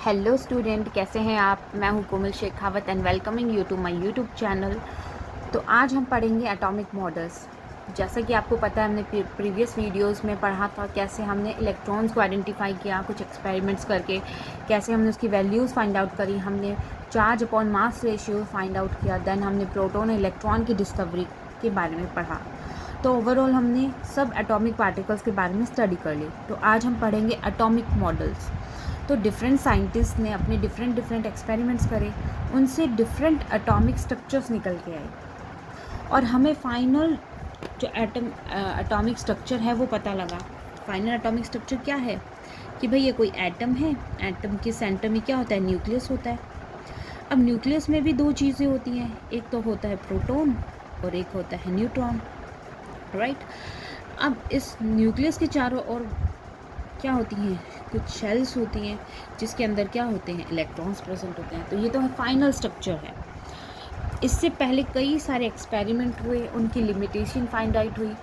Hello student, कैसे हैं आप। मैं हूं Komal Shekhawat and welcoming you to my YouTube channel. तो आज हम पढ़ेंगे एटॉमिक मॉडल्स। जैसा कि आपको पता है, हमने प्रीवियस वीडियोस में पढ़ा था कैसे हमने इलेक्ट्रॉन्स को आइडेंटिफाई किया कुछ एक्सपेरिमेंट्स करके, कैसे हमने उसकी वैल्यूज़ फाइंड आउट करी, हमने charge upon mass ratio find out किया, देन हमने प्रोटॉन इलेक्ट्रॉन की डिस्कवरी के बारे में पढ़ा। तो ओवरऑल हमने सब एटॉमिक पार्टिकल्स के बारे में स्टडी कर ली। तो आज हम पढ़ेंगे एटॉमिक मॉडल्स। तो डिफरेंट साइंटिस्ट ने अपने डिफरेंट एक्सपेरिमेंट्स करे, उनसे डिफरेंट एटॉमिक स्ट्रक्चर्स निकल के आए और हमें फाइनल जो एटॉमिक स्ट्रक्चर है वो पता लगा। फाइनल एटॉमिक स्ट्रक्चर क्या है कि भाई ये कोई एटम है, एटम के सेंटर में क्या होता है, न्यूक्लियस होता है। अब न्यूक्लियस में भी दो चीज़ें होती हैं, एक तो होता है प्रोटॉन और एक होता है न्यूट्रॉन, राइट। अब इस न्यूक्लियस के चारों ओर क्या होती हैं, कुछ शेल्स होती हैं जिसके अंदर क्या होते हैं, इलेक्ट्रॉन्स प्रेजेंट होते हैं। तो ये तो है फाइनल स्ट्रक्चर है। इससे पहले कई सारे एक्सपेरिमेंट हुए, उनकी लिमिटेशन फाइंड आउट हुई,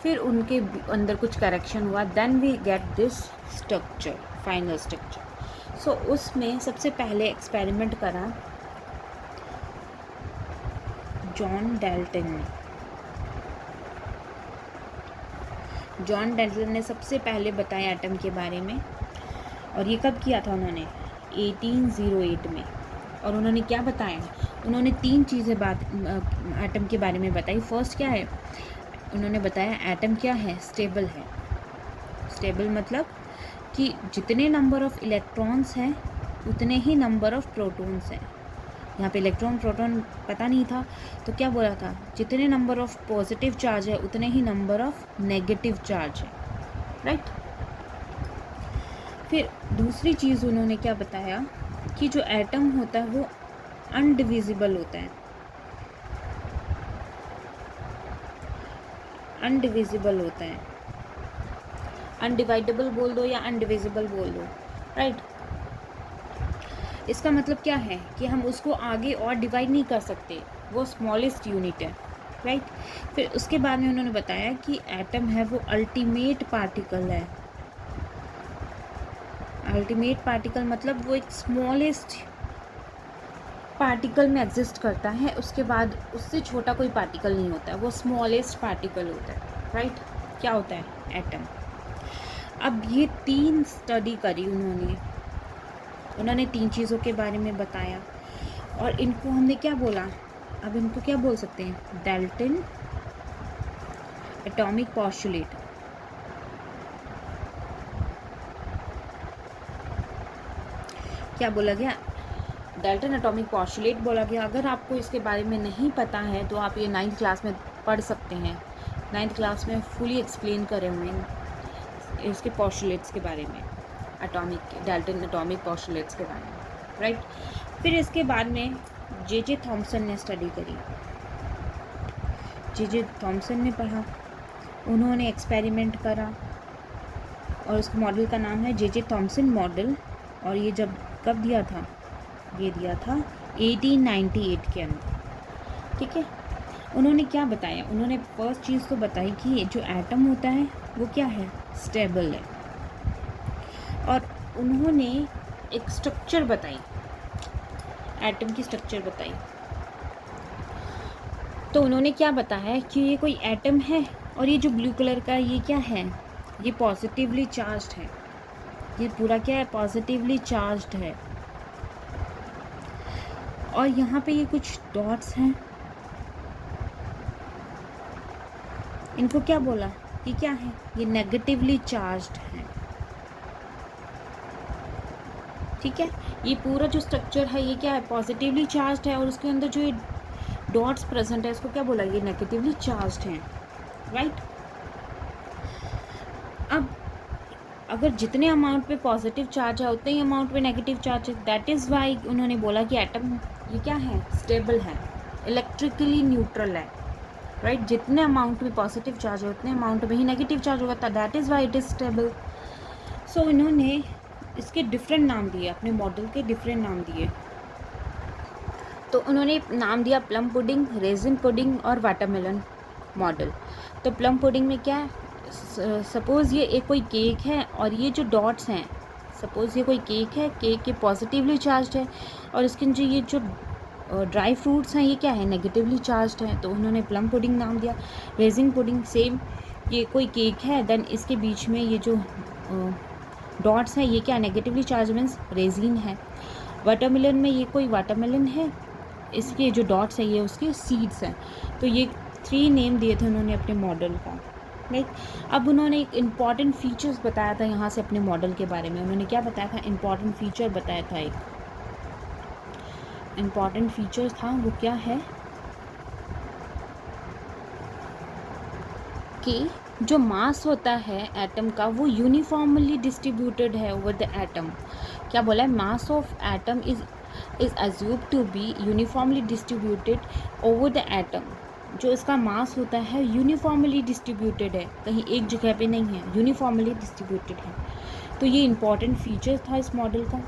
फिर उनके अंदर कुछ करेक्शन हुआ, then we get this structure, final structure. So उसमें सबसे पहले एक्सपेरिमेंट करा जॉन डाल्टन ने। जॉन डाल्टन ने सबसे पहले बताया एटम के बारे में, और ये कब किया था उन्होंने, 1808 में। और उन्होंने क्या बताया, उन्होंने तीन चीज़ें बात एटम के बारे में बताई। फर्स्ट क्या है, उन्होंने बताया एटम क्या है, स्टेबल है। स्टेबल मतलब कि जितने नंबर ऑफ़ इलेक्ट्रॉन्स हैं उतने ही नंबर ऑफ़ प्रोटॉन्स हैं। यहाँ पे इलेक्ट्रॉन प्रोटॉन पता नहीं था, तो क्या बोला था, जितने नंबर ऑफ़ पॉजिटिव चार्ज है उतने ही नंबर ऑफ़ नेगेटिव चार्ज है, राइट। फिर दूसरी चीज़ उन्होंने क्या बताया कि जो एटम होता है वो अनडिविजिबल होता है। अनडिविजिबल होता है, अनडिवाइडेबल बोल दो या अनडिविजिबल बोल दो, राइट। इसका मतलब क्या है कि हम उसको आगे और डिवाइड नहीं कर सकते, वो स्मॉलेस्ट यूनिट है, राइट। फिर उसके बाद में उन्होंने बताया कि एटम है वो अल्टीमेट पार्टिकल है। अल्टीमेट पार्टिकल मतलब वो एक स्मॉलेस्ट पार्टिकल में एग्जिस्ट करता है, उसके बाद उससे छोटा कोई पार्टिकल नहीं होता है, वो स्मॉलेस्ट पार्टिकल होता है, राइट। क्या होता है, एटम। अब ये तीन स्टडी करी उन्होंने तीन चीज़ों के बारे में बताया, और इनको हमने क्या बोला, अब इनको क्या बोल सकते हैं, डाल्टन एटॉमिक पोस्टुलेट। क्या बोला गया, डाल्टन एटॉमिक पोस्टुलेट बोला गया। अगर आपको इसके बारे में नहीं पता है तो आप ये 9th क्लास में पढ़ सकते हैं। 9th क्लास में फुली एक्सप्लेन करे हुए हैं इसके पोस्टुलेट्स के बारे में, एटॉमिक के, डाल्टन एटॉमिक पोस्टुलेट्स के बारे में, राइट। फिर इसके बाद में जे थॉमसन ने स्टडी करी। जे थॉमसन ने पढ़ा, उन्होंने एक्सपेरिमेंट करा, और उसके मॉडल का नाम है जे थॉमसन मॉडल। और ये जब कब दिया था, ये दिया था 1898 के अंदर, ठीक है। उन्होंने क्या बताया, उन्होंने फर्स्ट चीज़ तो बताई कि जो एटम होता है वो क्या है, स्टेबल है। और उन्होंने एक स्ट्रक्चर बताई, एटम की स्ट्रक्चर बताई। तो उन्होंने क्या बताया कि ये कोई एटम है, और ये जो ब्लू कलर का ये क्या है, ये पॉजिटिवली चार्ज्ड है। ये पूरा क्या है, पॉजिटिवली चार्ज्ड है। और यहाँ पे ये कुछ डॉट्स हैं, इनको क्या बोला, ये क्या है, ये नेगेटिवली चार्ज्ड है, ठीक है। ये पूरा जो स्ट्रक्चर है ये क्या है, पॉजिटिवली चार्ज्ड है, और उसके अंदर जो ये डॉट्स प्रेजेंट है इसको क्या बोला, ये नेगेटिवली चार्ज्ड है, राइट। अब अगर जितने अमाउंट पे पॉजिटिव चार्ज है उतने ही अमाउंट पे नेगेटिव चार्ज है, दैट इज़ वाई उन्होंने बोला कि एटम ये क्या है, स्टेबल है, इलेक्ट्रिकली न्यूट्रल है, राइट। जितने अमाउंट में पॉजिटिव चार्ज है उतने अमाउंट में ही नेगेटिव चार्ज होगा, था that is why it is stable. So इन्होंने इसके डिफरेंट नाम दिए, अपने मॉडल के डिफरेंट नाम दिए। तो उन्होंने नाम दिया प्लम पुडिंग, रेजिन पुडिंग और वाटरमेलन मॉडल। तो प्लम पुडिंग में क्या है, सपोज़ ये एक कोई केक है, और ये जो डॉट्स हैं सपोज़ ये कोई केक है, केक ये पॉजिटिवली चार्ज है और इसके नीचे ये जो ड्राई फ्रूट्स हैं ये क्या है, नेगेटिवली चार्ज हैं, तो उन्होंने प्लम पुडिंग नाम दिया। रेजिन पुडिंग सेम, ये कोई केक है, देन इसके बीच में ये जो डॉट्स हैं ये क्या, नेगेटिवली चार्ज मीन्स रेजिन है। वाटरमेलन में ये कोई वाटरमेलन है, इसके जो डॉट्स हैं ये उसके सीड्स हैं। तो ये 3 नेम दिए थे उन्होंने अपने मॉडल का, राइट। अब उन्होंने एक इम्पॉर्टेंट फीचर्स बताया था यहाँ से अपने मॉडल के बारे में। उन्होंने क्या बताया था, इम्पॉर्टेंट फीचर बताया था, एक इम्पॉर्टेंट फीचर था, वो क्या है कि जो मास होता है एटम का वो यूनिफॉर्मली डिस्ट्रीब्यूटेड है ओवर द एटम। क्या बोला है, mass of atom is assumed to be uniformly distributed over the atom. जो इसका मास होता है यूनिफॉर्मली डिस्ट्रीब्यूटेड है, कहीं एक जगह पे नहीं है, यूनिफॉर्मली डिस्ट्रीब्यूटेड है। तो ये इंपॉर्टेंट फीचर था इस मॉडल का।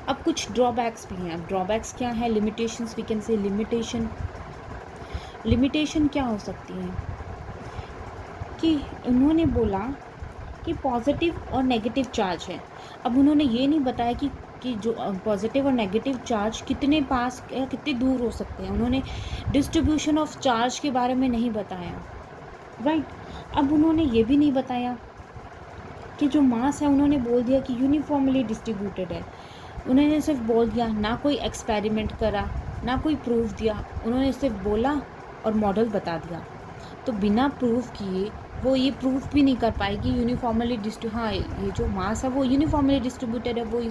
अब कुछ ड्रॉबैक्स भी हैं। अब ड्रॉबैक्स क्या है, limitations, we can say limitation क्या हो सकती है कि उन्होंने बोला कि पॉजिटिव और नेगेटिव चार्ज है। अब उन्होंने ये नहीं बताया कि जो पॉजिटिव और नेगेटिव चार्ज कितने पास या कितने दूर हो सकते हैं। उन्होंने डिस्ट्रीब्यूशन ऑफ चार्ज के बारे में नहीं बताया, राइट। अब उन्होंने ये भी नहीं बताया कि जो मास है, उन्होंने बोल दिया कि यूनिफॉर्मली डिस्ट्रीब्यूटेड है। उन्होंने सिर्फ बोल दिया, ना कोई एक्सपेरिमेंट करा, ना कोई प्रूफ दिया, उन्होंने सिर्फ बोला और मॉडल बता दिया। तो बिना प्रूफ किए वो ये प्रूफ भी नहीं कर पाएगी यूनिफॉर्मली हाँ ये जो मास है वो यूनिफॉर्मली डिस्ट्रीब्यूटेड है, वो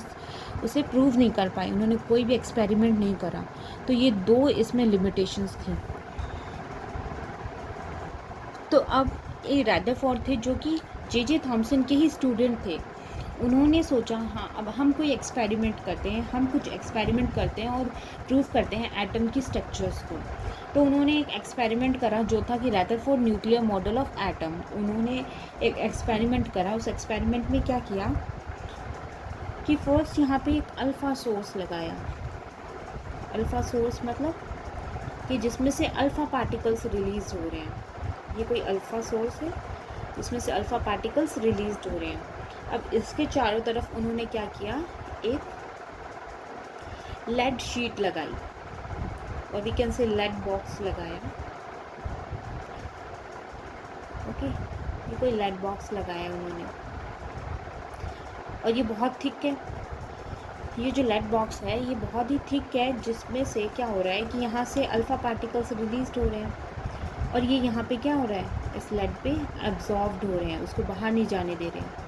उसे प्रूव नहीं कर पाए। उन्होंने कोई भी एक्सपेरिमेंट नहीं करा। तो ये 2 इसमें लिमिटेशंस थी। तो अब ये रदरफोर्ड थे जो कि जे थॉमसन के ही स्टूडेंट थे। उन्होंने सोचा हाँ अब हम कोई एक्सपेरिमेंट करते हैं, हम कुछ एक्सपेरिमेंट करते हैं और प्रूफ करते हैं एटम की स्ट्रक्चर्स को। तो उन्होंने एक एक्सपेरिमेंट करा जो था कि Rutherford nuclear model of atom. उन्होंने एक एक्सपेरिमेंट करा। उस एक्सपेरिमेंट में क्या किया कि फर्स्ट यहाँ पे एक अल्फ़ा सोर्स लगाया। अल्फ़ा सोर्स मतलब कि जिसमें से अल्फ़ा पार्टिकल्स रिलीज हो रहे हैं। ये कोई अल्फ़ा सोर्स है जिसमें से अल्फ़ा पार्टिकल्स रिलीज हो रहे हैं। अब इसके चारों तरफ उन्होंने क्या किया, एक लेड शीट लगाई और we can say lead box लगाया। ओके, ये कोई लेड बॉक्स लगाया उन्होंने और ये बहुत थिक है। ये जो लेड बॉक्स है ये बहुत ही थिक है, जिसमें से क्या हो रहा है कि यहाँ से अल्फ़ा पार्टिकल्स रिलीज हो रहे हैं और ये यहाँ पे क्या हो रहा है, इस लेड पे एब्जॉर्ब्ड हो रहे हैं, उसको बाहर नहीं जाने दे रहे हैं,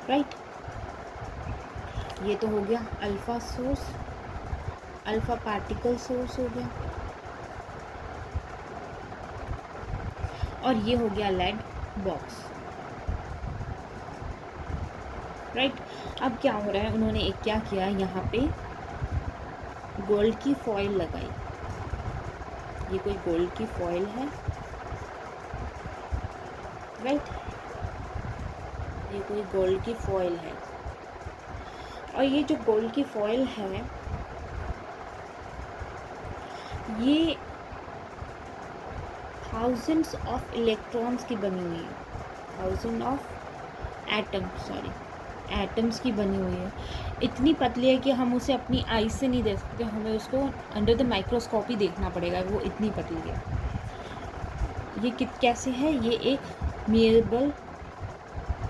राइट। ये तो हो गया alpha source, alpha particle source हो गया, और ये हो गया लेड बॉक्स, राइट। अब क्या हो रहा है, उन्होंने एक क्या किया, यहाँ पे गोल्ड की फॉइल लगाई। ये कोई गोल्ड की फॉइल है, राइट। ये कोई गोल्ड की फॉइल है और ये जो गोल्ड की फॉइल है ये थाउजेंड्स ऑफ इलेक्ट्रॉन्स की बनी हुई है, थाउजेंड ऑफ एटम्स की बनी हुई है। इतनी पतली है कि हम उसे अपनी आई से नहीं देख सकते, हमें उसको अंडर द माइक्रोस्कोप ही देखना पड़ेगा, वो इतनी पतली है। ये कैसे है, ये एक मिएबल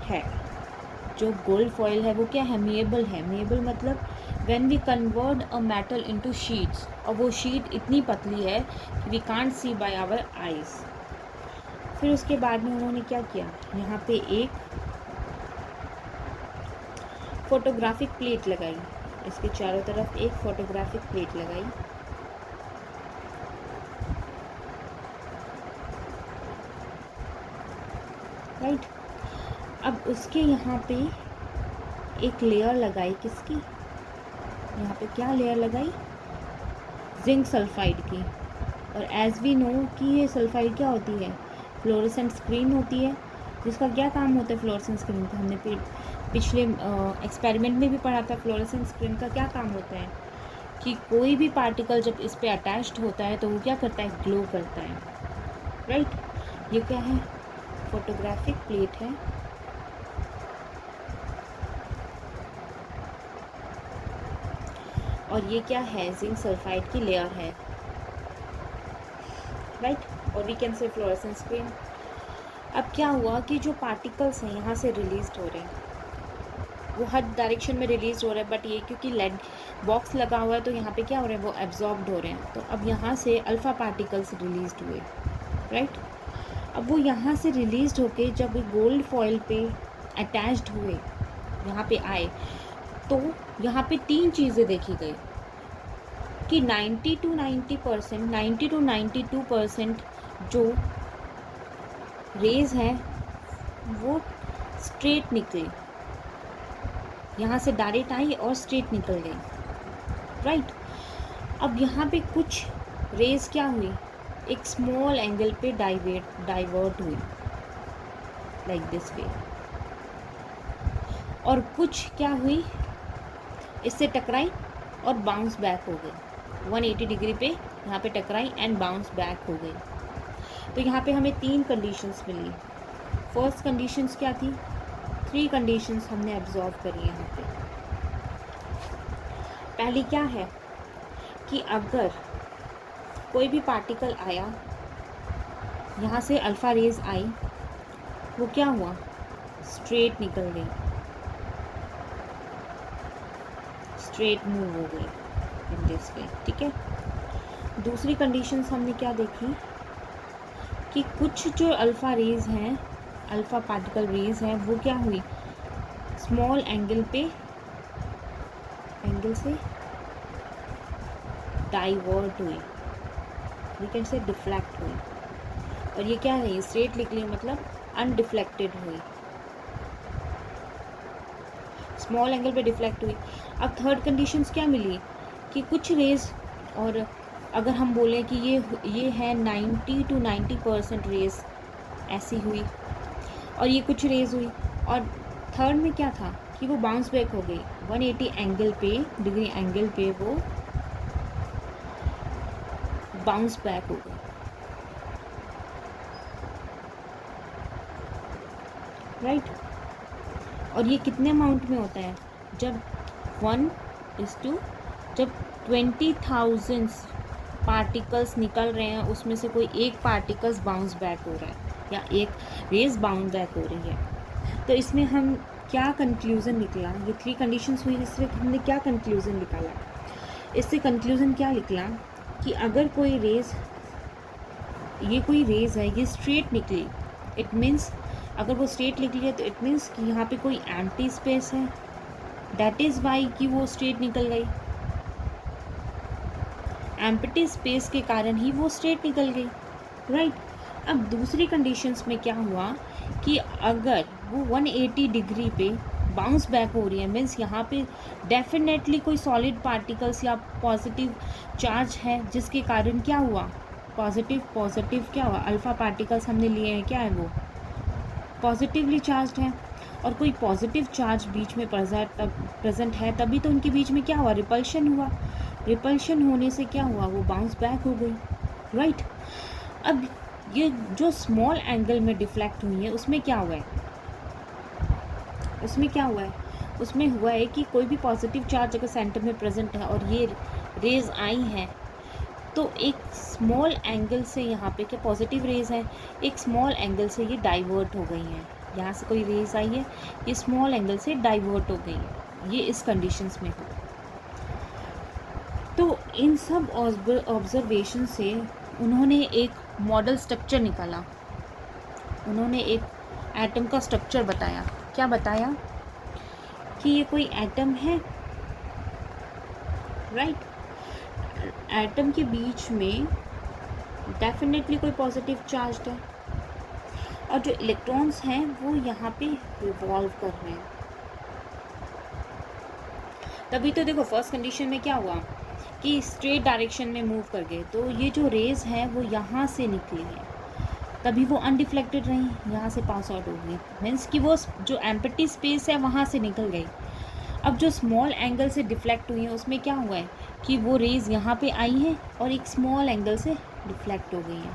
है। जो गोल्ड फॉइल है वो क्या है, मिएबल है। मिएबल मतलब when we convert a metal into sheets, और वो शीट इतनी पतली है कि we can't see by our eyes. फिर उसके बाद में उन्होंने क्या किया, यहाँ पे एक फोटोग्राफिक प्लेट लगाई, इसके चारों तरफ एक फोटोग्राफिक प्लेट लगाई, राइट। अब उसके यहाँ पे एक लेयर लगाई, किसकी, यहाँ पे क्या लेयर लगाई, जिंक सल्फाइड की। और एज वी नो कि ये सल्फाइड क्या होती है, फ्लोरेसेंट स्क्रीन होती है, जिसका क्या काम होता है फ्लोरेसेंट स्क्रीन का, हमने पिछले एक्सपेरिमेंट में भी पढ़ा था। फ्लोरेसेंट स्क्रीन का क्या काम होता है कि कोई भी पार्टिकल जब इस पे अटैच्ड होता है तो वो क्या करता है, ग्लो करता है, राइट। ये क्या है, फोटोग्राफिक प्लेट है। और ये क्या है, जिंक सल्फाइड की लेयर है, राइट। और we can say fluorescence screen. अब क्या हुआ कि जो पार्टिकल्स हैं यहाँ से रिलीज हो रहे हैं, वो हर डायरेक्शन में रिलीज हो रहे हैं, बट ये क्योंकि लेड बॉक्स लगा हुआ है तो यहाँ पे क्या हो रहे हैं, वो एब्जॉर्ब्ड हो रहे हैं। तो अब यहाँ से अल्फ़ा पार्टिकल्स रिलीज हुए, राइट। अब वो यहाँ से रिलीज होके जब गोल्ड फॉइल पे अटैच्ड हुए, यहाँ पे आए, तो यहाँ पे 3 चीज़ें देखी गई कि 90 to 92% जो रेज हैं वो स्ट्रेट निकली, यहाँ से डायरेक्ट आई और स्ट्रेट निकल गई, राइट। अब यहाँ पे कुछ रेज क्या हुई, एक स्मॉल एंगल पे डाइवर्ट हुई लाइक दिस वे, और कुछ क्या हुई, इससे टकराई और बाउंस बैक हो गई 180 डिग्री पे, यहाँ पे टकराई एंड बाउंस बैक हो गई। तो यहाँ पे हमें 3 कंडीशंस मिली। फर्स्ट कंडीशंस क्या थी, 3 कंडीशंस हमने ऑब्जर्व करी यहाँ पे। पहली क्या है कि अगर कोई भी पार्टिकल आया, यहाँ से अल्फ़ा रेज आई, वो क्या हुआ, स्ट्रेट निकल गई, स्ट्रेट मूव हो गई इन दिस वे, ठीक है। दूसरी कंडीशंस हमने क्या देखी कि कुछ जो अल्फ़ा रेज हैं, अल्फ़ा पार्टिकल रेज हैं, वो क्या हुई, स्मॉल एंगल से डाइवर्ट हुई, वी कैन से डिफ्लेक्ट हुई, और ये क्या है, स्ट्रेट निकली मतलब अनडिफ्लेक्टेड हुई, स्मॉल एंगल पे डिफ्लेक्ट हुई। अब थर्ड कंडीशंस क्या मिली कि कुछ रेज, और अगर हम बोलें कि ये है 90 to 90% रेज ऐसी हुई, और ये कुछ रेज हुई, और थर्ड में क्या था कि वो बाउंस बैक हो गई 180 डिग्री एंगल पे, वो बाउंस बैक हो गई, राइट। और ये कितने अमाउंट में होता है, जब 1:, जब 20,000 पार्टिकल्स निकल रहे हैं, उसमें से कोई एक पार्टिकल्स बाउंस बैक हो रहा है या एक रेज बाउंस बैक हो रही है। तो इसमें हम क्या कंक्लूज़न निकला, ये 3 कंडीशंस हुई, इससे हमने क्या कंक्लूज़न निकाला, इससे कंक्लूज़न क्या निकला कि अगर कोई रेज, ये कोई रेज है, ये स्ट्रेट निकली, इट मीन्स अगर वो स्ट्रेट निकली है तो इट मीन्स कि यहाँ पे कोई एम्प्टी स्पेस है, दैट इज़ वाई कि वो स्ट्रेट निकल गई, एम्प्टी स्पेस के कारण ही वो स्ट्रेट निकल गई, राइट। अब दूसरी कंडीशंस में क्या हुआ कि अगर वो 180 डिग्री पे बाउंस बैक हो रही है, मीन्स यहाँ पे डेफिनेटली कोई सॉलिड पार्टिकल्स या पॉजिटिव चार्ज है, जिसके कारण क्या हुआ, पॉजिटिव क्या हुआ, अल्फ़ा पार्टिकल्स हमने लिए हैं, क्या है वो पॉजिटिवली चार्ज्ड है, और कोई पॉजिटिव चार्ज बीच में प्रेजेंट है, तभी तो उनके बीच में क्या हुआ, रिपल्शन हुआ, रिपल्शन होने से क्या हुआ, वो बाउंस बैक हो गई, राइट। अब ये जो स्मॉल एंगल में डिफ्लेक्ट हुई है, उसमें क्या हुआ है, उसमें हुआ है कि कोई भी पॉजिटिव चार्ज अगर सेंटर में प्रेजेंट है और ये रेज आई हैं, तो एक स्मॉल एंगल से यहाँ पे क्या पॉजिटिव रेज है, एक स्मॉल एंगल से ये डाइवर्ट हो गई हैं, यहाँ से कोई रेज आई है, ये स्मॉल एंगल से डाइवर्ट हो गई है, ये इस कंडीशंस में हो। तो इन सब ऑब्जर्वेशन से उन्होंने एक मॉडल स्ट्रक्चर निकाला, उन्होंने एक एटम का स्ट्रक्चर बताया। क्या बताया कि ये कोई एटम है, राइट। एटम के बीच में डेफिनेटली कोई पॉजिटिव चार्ज है, और जो इलेक्ट्रॉन्स हैं वो यहाँ पे रिवॉल्व कर रहे हैं। तभी तो देखो फर्स्ट कंडीशन में क्या हुआ कि स्ट्रेट डायरेक्शन में मूव कर गए, तो ये जो रेज हैं वो यहाँ से निकली हैं, तभी वो अनडिफ्लेक्टेड रही, यहाँ से पास आउट हो गई, मीन्स कि वो जो एम्प्टी स्पेस है वहाँ से निकल गई। अब जो स्मॉल एंगल से डिफ्लेक्ट हुई है, उसमें क्या हुआ है कि वो रेज यहाँ पे आई हैं और एक स्मॉल एंगल से डिफ्लेक्ट हो गई हैं,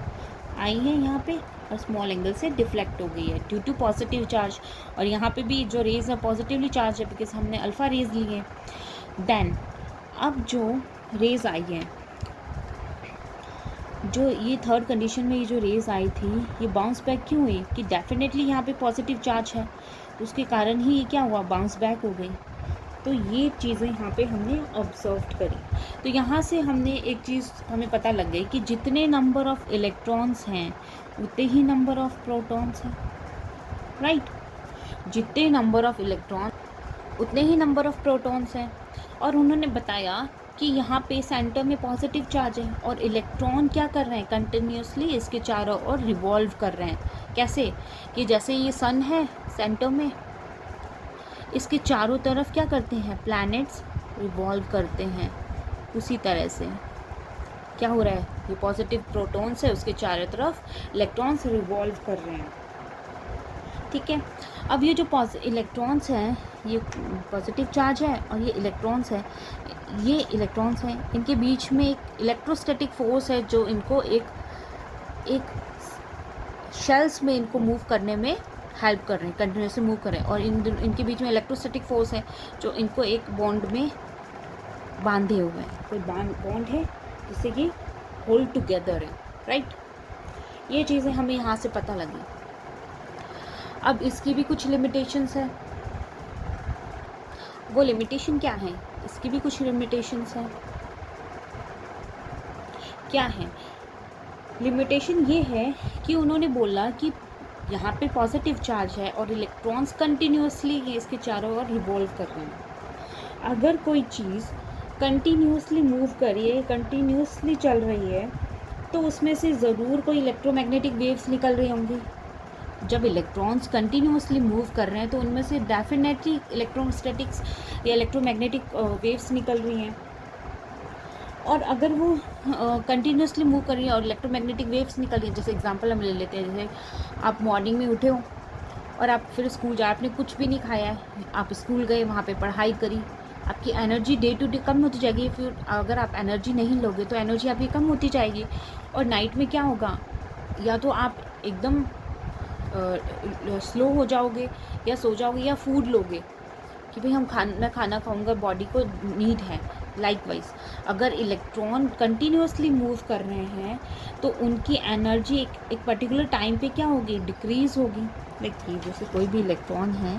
आई हैं यहाँ पे और स्मॉल एंगल से डिफ्लेक्ट हो गई है ड्यू टू पॉजिटिव चार्ज। और यहाँ पे भी जो रेज है पॉजिटिवली चार्ज है, बिकॉज हमने अल्फ़ा रेज ली है। देन अब जो रेज़ आई हैं, जो ये थर्ड कंडीशन में ये जो रेज़ आई थी, ये बाउंस बैक क्यों हुई? कि डेफिनेटली यहाँ पे पॉजिटिव चार्ज है, तो उसके कारण ही ये क्या हुआ, बाउंस बैक हो गई। तो ये चीज़ें यहाँ पे हमने ऑब्जर्व करी। तो यहाँ से हमने एक चीज़ हमें पता लग गई कि जितने नंबर ऑफ़ इलेक्ट्रॉन्स हैं उतने ही नंबर ऑफ़ प्रोटॉन्स हैं, राइट। जितने नंबर ऑफ़ इलेक्ट्रॉन उतने ही नंबर ऑफ़ प्रोटॉन्स हैं। और उन्होंने बताया कि यहाँ पे सेंटर में पॉजिटिव चार्ज है और इलेक्ट्रॉन क्या कर रहे हैं, कंटिन्यूसली इसके चारों ओर रिवॉल्व कर रहे हैं। कैसे? कि जैसे ये सन है सेंटर में, इसके चारों तरफ क्या करते हैं, प्लैनेट्स रिवॉल्व करते हैं। उसी तरह से क्या हो रहा है, ये पॉजिटिव प्रोटॉन्स है, उसके चारों तरफ इलेक्ट्रॉन्स रिवॉल्व कर रहे हैं। ठीक है। अब ये जो इलेक्ट्रॉन्स हैं, ये पॉजिटिव चार्ज है और ये इलेक्ट्रॉन्स हैं, ये इलेक्ट्रॉन्स हैं, इनके बीच में एक इलेक्ट्रोस्टैटिक फोर्स है जो इनको एक शेल्स में इनको मूव करने में हेल्प कर रहे हैं, कंटिन्यूसली मूव कर रहे हैं। और इनके बीच में इलेक्ट्रोस्टैटिक फोर्स है जो इनको एक बॉन्ड में बांधे हुए हैं। कोई बॉन्ड है जिससे कि होल्ड टुगेदर है, राइट। ये चीज़ें हमें यहाँ से पता लगी। अब इसकी भी कुछ लिमिटेशंस है। वो लिमिटेशन क्या है, इसकी भी कुछ लिमिटेशंस हैं। क्या है लिमिटेशन? ये है कि उन्होंने बोला कि यहाँ पे पॉजिटिव चार्ज है और इलेक्ट्रॉन्स कंटिन्यूसली इसके चारों ओर रिवॉल्व कर रहे हैं। अगर कोई चीज़ कंटिन्यूसली मूव कर रही है, कंटिन्यूसली चल रही है, तो उसमें से ज़रूर कोई इलेक्ट्रोमैग्नेटिक वेव्स निकल रही होंगी। जब इलेक्ट्रॉन्स कंटिन्यूसली मूव कर रहे हैं तो उनमें से डेफिनेटली इलेक्ट्रोस्टैटिक्स या इलेक्ट्रोमैग्नेटिक वेव्स निकल रही हैं। और अगर वो कंटिन्यूसली मूव कर रही है और इलेक्ट्रोमैग्नेटिक वेव्स निकल रही हैं, जैसे एग्जांपल हम ले लेते हैं, जैसे आप मॉर्निंग में उठे हो और आप फिर स्कूल जा, आपने कुछ भी नहीं खाया है, आप स्कूल गए, वहाँ पे पढ़ाई करी, आपकी एनर्जी डे टू डे कम होती जाएगी। फिर अगर आप एनर्जी नहीं लोगे तो एनर्जी आपकी कम होती जाएगी। और नाइट में क्या होगा, या तो आप एकदम स्लो हो जाओगे या सो जाओगे या फूड लोगे कि भाई मैं खाना खाऊंगा, बॉडी को नीड है। लाइकवाइज अगर इलेक्ट्रॉन कंटिन्यूसली मूव कर रहे हैं तो उनकी एनर्जी एक पर्टिकुलर टाइम पे क्या होगी, डिक्रीज़ होगी। देखिए जैसे कोई भी इलेक्ट्रॉन है,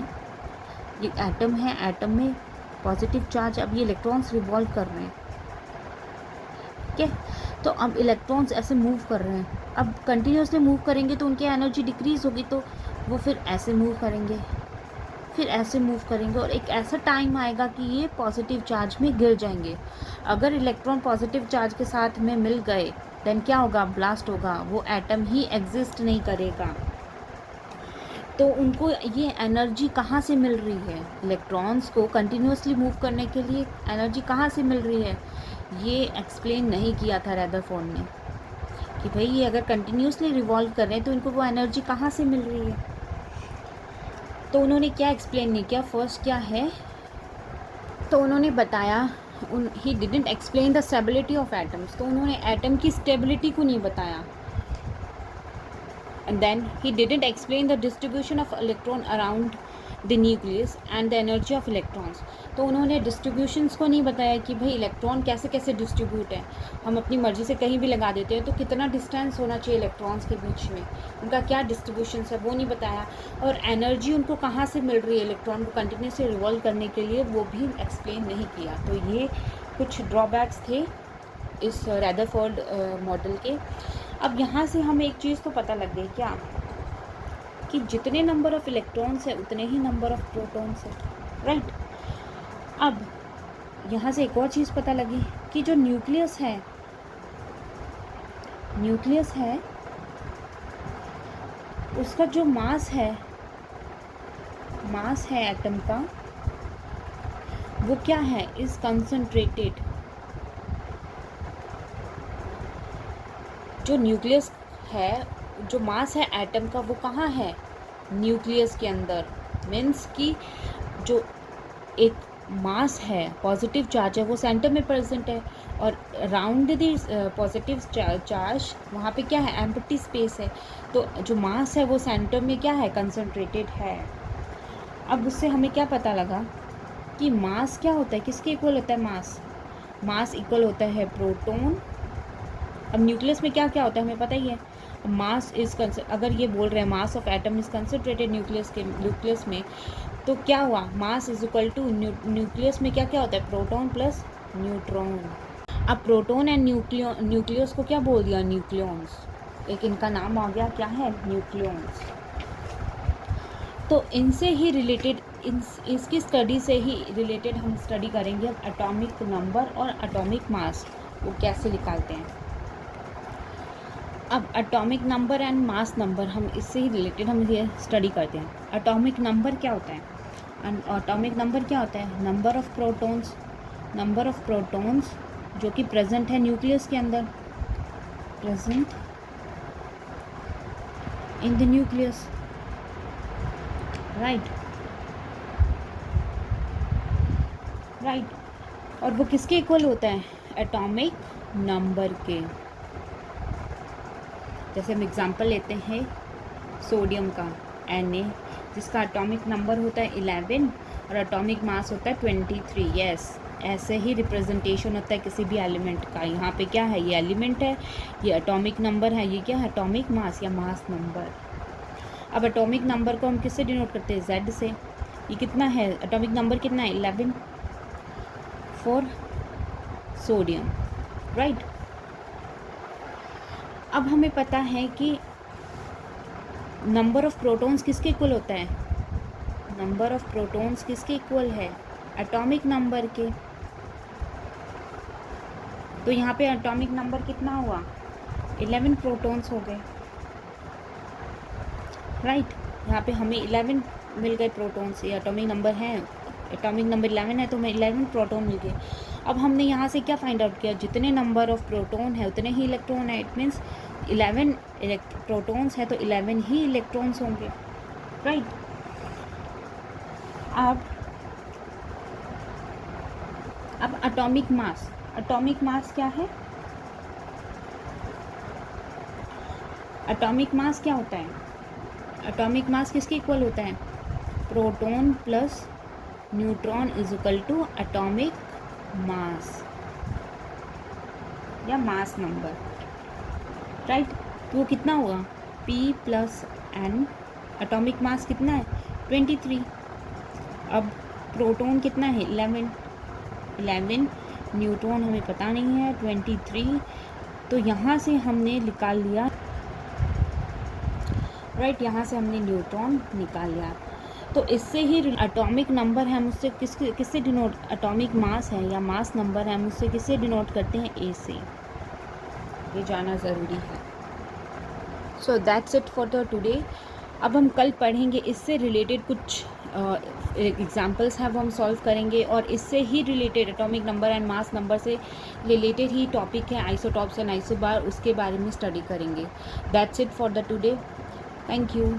ये एटम है, एटम में पॉजिटिव चार्ज, अब ये इलेक्ट्रॉन्स रिवॉल्व कर रहे हैं, ठीक है। तो अब इलेक्ट्रॉन्स ऐसे मूव कर रहे हैं, अब कंटिन्यूसली मूव करेंगे तो उनकी एनर्जी डिक्रीज़ होगी, तो वो फिर ऐसे मूव करेंगे, फिर ऐसे मूव करेंगे, और एक ऐसा टाइम आएगा कि ये पॉजिटिव चार्ज में गिर जाएंगे। अगर इलेक्ट्रॉन पॉजिटिव चार्ज के साथ में मिल गए देन क्या होगा, ब्लास्ट होगा, वो एटम ही एग्जिस्ट नहीं करेगा। तो उनको ये एनर्जी कहाँ से मिल रही है, इलेक्ट्रॉन्स को कंटिन्यूसली मूव करने के लिए एनर्जी कहाँ से मिल रही है, ये एक्सप्लेन नहीं किया था रदरफोर्ड ने कि भाई ये अगर कंटिन्यूसली रिवॉल्व कर रहे हैं तो इनको वो एनर्जी कहाँ से मिल रही है। तो उन्होंने क्या एक्सप्लेन नहीं किया, फर्स्ट क्या है, तो उन्होंने बताया, he didn't explain the stability of atoms, तो उन्होंने एटम की स्टेबिलिटी को नहीं बताया। And then he didn't explain the distribution of electron around the nucleus and the energy of electrons. तो उन्होंने डिस्ट्रीब्यूशंस को नहीं बताया कि भाई इलेक्ट्रॉन कैसे कैसे डिस्ट्रीब्यूट है, हम अपनी मर्ज़ी से कहीं भी लगा देते हैं, तो कितना डिस्टेंस होना चाहिए इलेक्ट्रॉन्स के बीच में, उनका क्या डिस्ट्रीब्यूशंस है वो नहीं बताया। और एनर्जी उनको कहाँ से मिल रही है इलेक्ट्रॉन को कंटिन्यूसली रिवॉल्व करने के लिए, वो भी एक्सप्लेन नहीं किया। तो ये कुछ ड्रॉबैक्स थे इस रदरफोर्ड मॉडल के। अब यहाँ से हमें एक चीज़ तो पता लग गई क्या, कि जितने नंबर ऑफ़ इलेक्ट्रॉन्स है उतने ही नंबर ऑफ़ प्रोटॉन्स है, राइट। अब यहाँ से एक और चीज़ पता लगी कि जो न्यूक्लियस है उसका जो मास है एटम का, वो क्या है, इज़ कंसंट्रेटेड। जो न्यूक्लियस है, जो मास है एटम का, वो कहाँ है, न्यूक्लियस के अंदर। मीन्स कि जो एक मास है, पॉजिटिव चार्ज है, वो सेंटर में प्रेजेंट है, और राउंड द पॉजिटिव चार्ज वहाँ पे क्या है, एम्प्टी स्पेस है। तो जो मास है वो सेंटर में क्या है, कंसंट्रेटेड है। अब उससे हमें क्या पता लगा कि मास क्या होता है, किसके इक्वल होता है मास, मास इक्वल होता है प्रोटोन। अब न्यूक्लियस में क्या क्या होता है हमें पता ही है। मास इज अगर ये बोल रहे हैं mass of atom is concentrated nucleus में, तो क्या हुआ, mass is equal to nucleus में क्या क्या होता है, प्रोटॉन प्लस न्यूट्रॉन। अब प्रोटॉन एंड न्यूक्लियस को क्या बोल दिया, न्यूक्लियॉन्स। एक इनका नाम आ गया, क्या है, न्यूक्लियॉन्स। तो इनसे ही रिलेटेड, इसकी स्टडी से ही रिलेटेड हम स्टडी करेंगे अब एटॉमिक नंबर और एटॉमिक मास वो कैसे निकालते हैं। अब atomic number and mass number हम इससे ही रिलेटेड हम ये स्टडी करते हैं। एटॉमिक नंबर क्या होता है, एटॉमिक नंबर क्या होता है, नंबर ऑफ प्रोटॉन्स जो कि प्रेजेंट है न्यूक्लियस के अंदर, present in the nucleus, right. और वो किसके इक्वल होता है, एटॉमिक नंबर के। जैसे हम एग्जांपल लेते हैं सोडियम का, Na, जिसका एटॉमिक नंबर होता है 11 और एटॉमिक मास होता है 23। यस, ऐसे ही रिप्रेजेंटेशन होता है किसी भी एलिमेंट का। यहाँ पे क्या है, ये एलिमेंट है, ये एटॉमिक नंबर है, ये क्या है, एटॉमिक मास या मास नंबर। अब एटॉमिक नंबर को हम किससे डिनोट करते हैं, Z से। ये कितना है, एटॉमिक नंबर कितना है, 11 फॉर सोडियम, राइट। अब हमें पता है कि नंबर ऑफ प्रोटॉन्स किसके इक्वल होता है, नंबर ऑफ प्रोटॉन्स किसके इक्वल है, एटॉमिक नंबर के। तो यहाँ पे एटॉमिक नंबर कितना हुआ, 11 प्रोटॉन्स हो गए, राइट। यहाँ पे हमें 11 मिल गए प्रोटॉन्स, ये एटॉमिक नंबर है, एटॉमिक नंबर 11 है तो हमें 11 प्रोटॉन मिल गए। अब हमने यहाँ से क्या फाइंड आउट किया, जितने नंबर ऑफ प्रोटॉन है उतने ही इलेक्ट्रॉन है। इट मीन्स 11 प्रोटॉन्स है तो 11 ही इलेक्ट्रॉन्स होंगे, राइट। अब एटॉमिक मास क्या है, एटॉमिक मास क्या होता है, एटॉमिक मास किसके इक्वल होता है, proton plus neutron is equal to atomic mass या मास नंबर, राइट। तो वो कितना हुआ, P plus N, atomic mass कितना है 23। अब प्रोटॉन कितना है 11, न्यूट्रॉन हमें पता नहीं है 23। तो यहाँ से हमने निकाल लिया, राइट, यहाँ से हमने न्यूट्रॉन निकाल लिया। तो इससे ही एटॉमिक नंबर है, हम उससे किससे डिनोट, एटॉमिक मास है या मास नंबर है, हम उससे किससे डिनोट करते हैं, A से। ये जाना ज़रूरी है। So that's it for the today. अब हम कल पढ़ेंगे इससे रिलेटेड कुछ एग्जाम्पल्स हैं वो हम सॉल्व करेंगे, और इससे ही related atomic number and mass number से रिलेटेड ही टॉपिक है आइसोटॉप्स एंड आइसोबार, उसके बारे में स्टडी करेंगे। That's it for the today. Thank you.